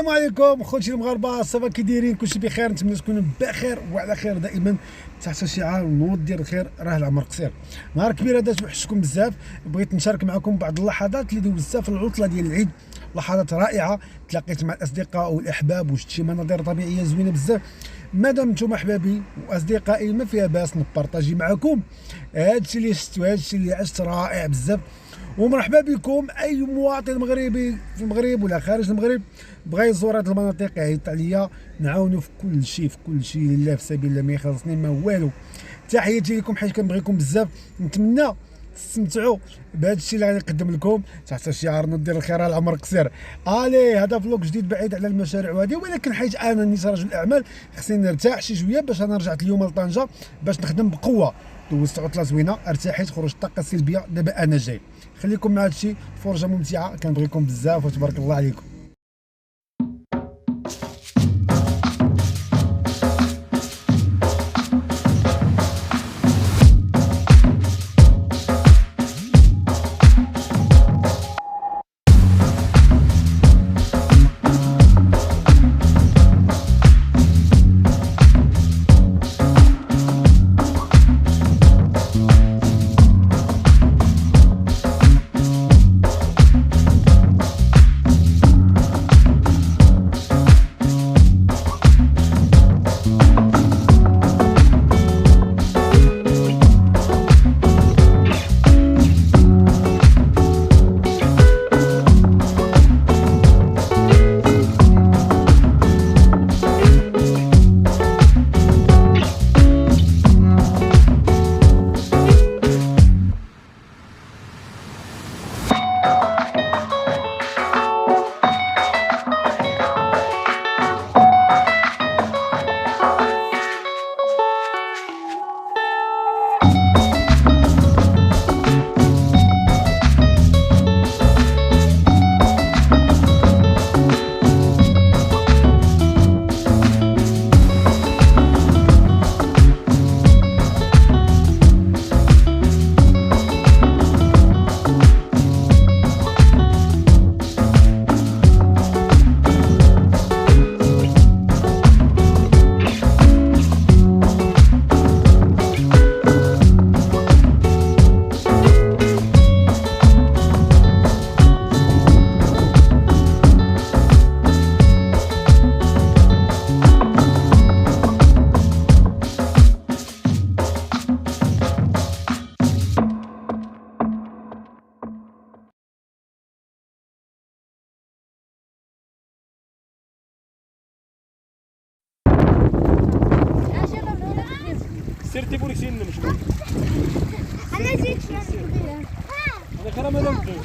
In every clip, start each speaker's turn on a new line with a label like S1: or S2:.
S1: السلام عليكم خوتي المغاربه، صافا كي دايرين؟ كلشي بخير، نتمنى تكونوا بخير وعلى خير دائما تحت شعار نوض ديال الخير راه العمر قصير. نهار كبير هذا توحشتكم بزاف، بغيت نشارك معكم بعض اللحظات اللي دوزتها في العطله ديال العيد، لحظات رائعه. تلاقيت مع الاصدقاء والاحباب وشفت شي مناظر طبيعيه زوينه بزاف. مادام نتوما احبابي واصدقائي ما فيها باس نبارطاجي معكم هادشي اللي شفت وهادشي اللي عشت رائع بزاف. ومرحبا بكم اي مواطن مغربي في المغرب ولا خارج المغرب بغى يزور هذه المناطق يعيط عليا، نعاونوا في كل شيء لله في سبيل الله، ما يخلصني ما والو. تحياتي لكم حيت كنبغيكم بزاف، نتمنى تستمتعوا بهذا الشيء اللي غادي نقدم لكم تحت شعار ندير الخير على العمر قصير. هذا فلوق جديد بعيد على المشاريع وهذه، ولكن حيت انا نيت رجل اعمال خصني نرتاح شي شويه، باش انا رجعت اليوم لطنجه باش نخدم بقوه. دوزت عطله زوينه، ارتحيت، خرجت الطاقه السلبيه، دابا انا جاي. خليكم مع هادشي، فرجه ممتعه، كنبغيكم بزاف وتبارك الله عليكم.
S2: سير تيبولك شي نمشي.
S3: انا جيت
S2: انا خير ما ندير.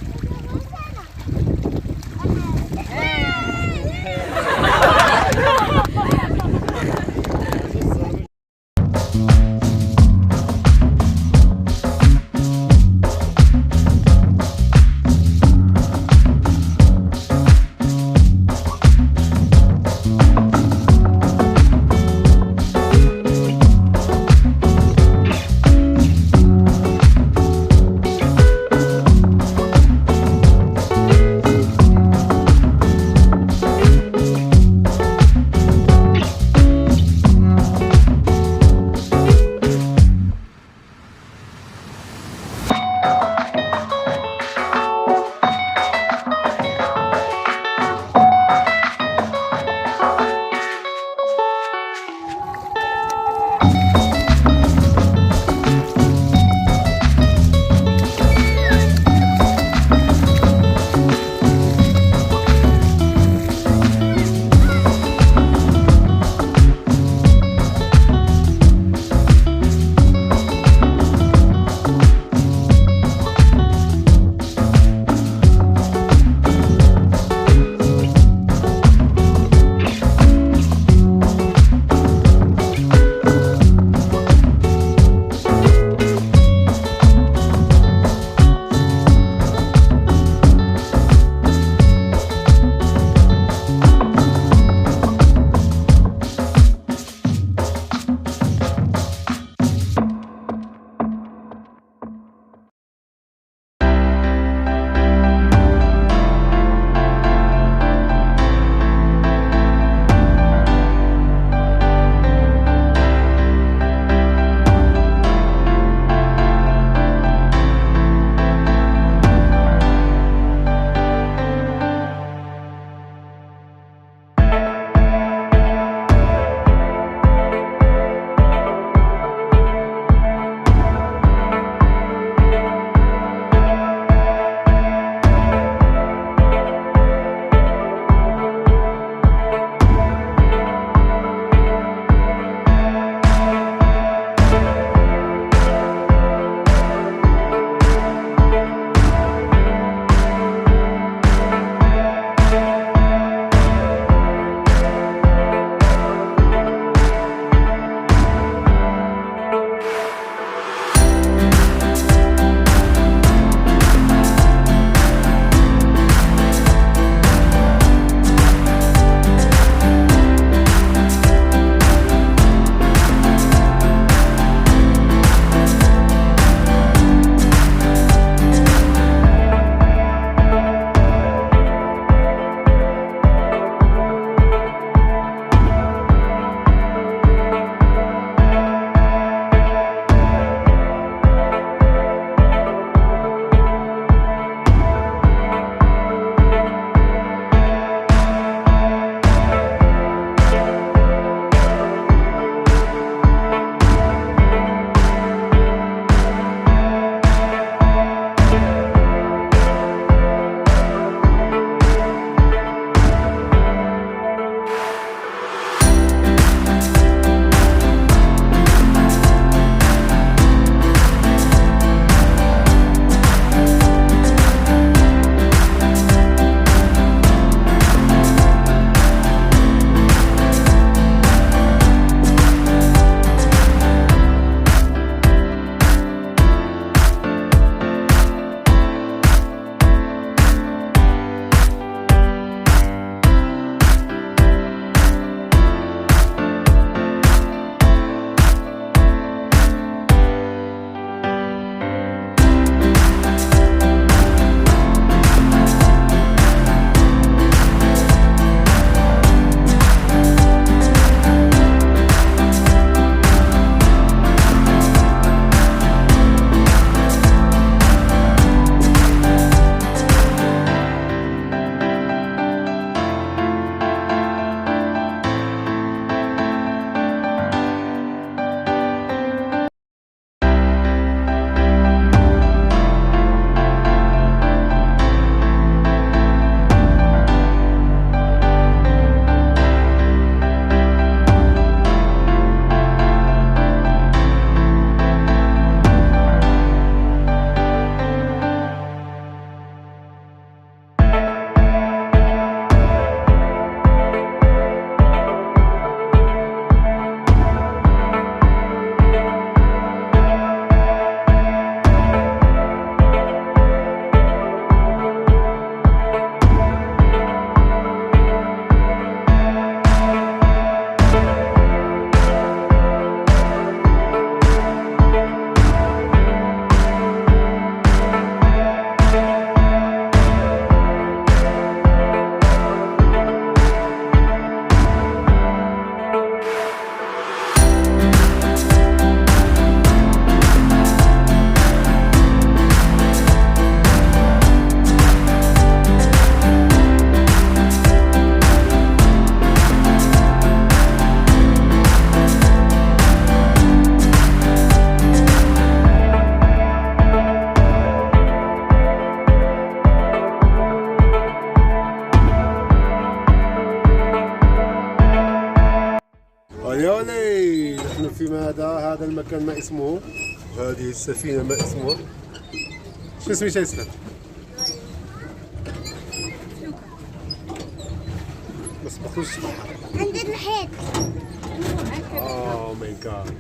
S1: المكان ما اسمه، هذه السفينة ما اسمها، شنو سميتها ياسمين؟ ما سبقتوش البحر.
S3: عند الحيط.
S1: اوه ماي جاد.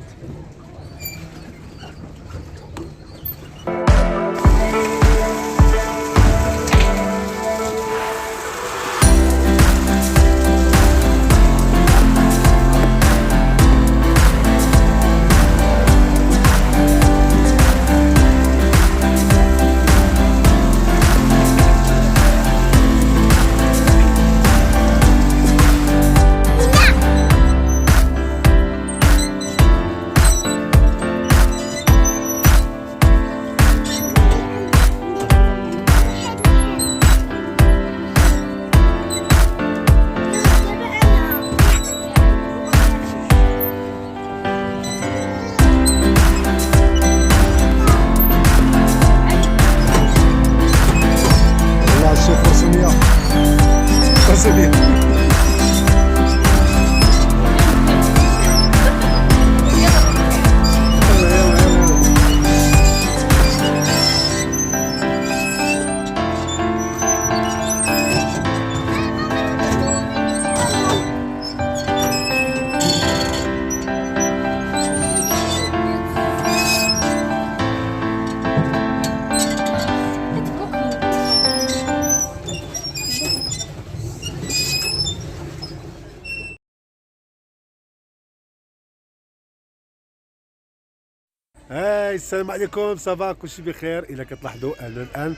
S1: هاي السلام عليكم، صافا كلشي بخير. الا كتلاحظوا انا الان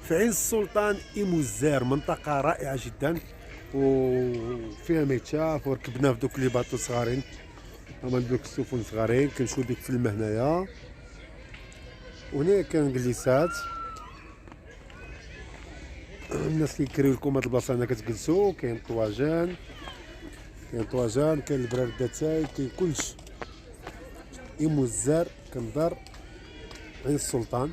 S1: في عين السلطان إيموزار، منطقه رائعه جدا وفيها ما يتشاف، وركبنا في دوك لي باطو صغارين، هما دوك السفن صغارين كنمشيو بك في الماء هنايا. وهنا كان جليسات، الناس كيكريو لكم هاد البلاصه هنا كتجلسوا. كاين طواجن، كاين البراردتاي، كاين كلشي. إيموزار كندار عين السلطان،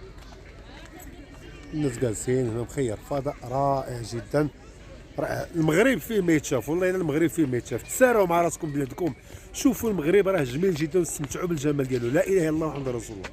S1: الناس جالسين هنا مخير، فضاء رائع جدا. المغرب فيه ما يتشاف، والله الا المغرب فيه ما يتشاف. تسارعوا مع راسكم بلادكم، شوفوا المغرب راه جميل جدا واستمتعوا بالجمال ديالو. لا اله الا الله محمد رسول الله.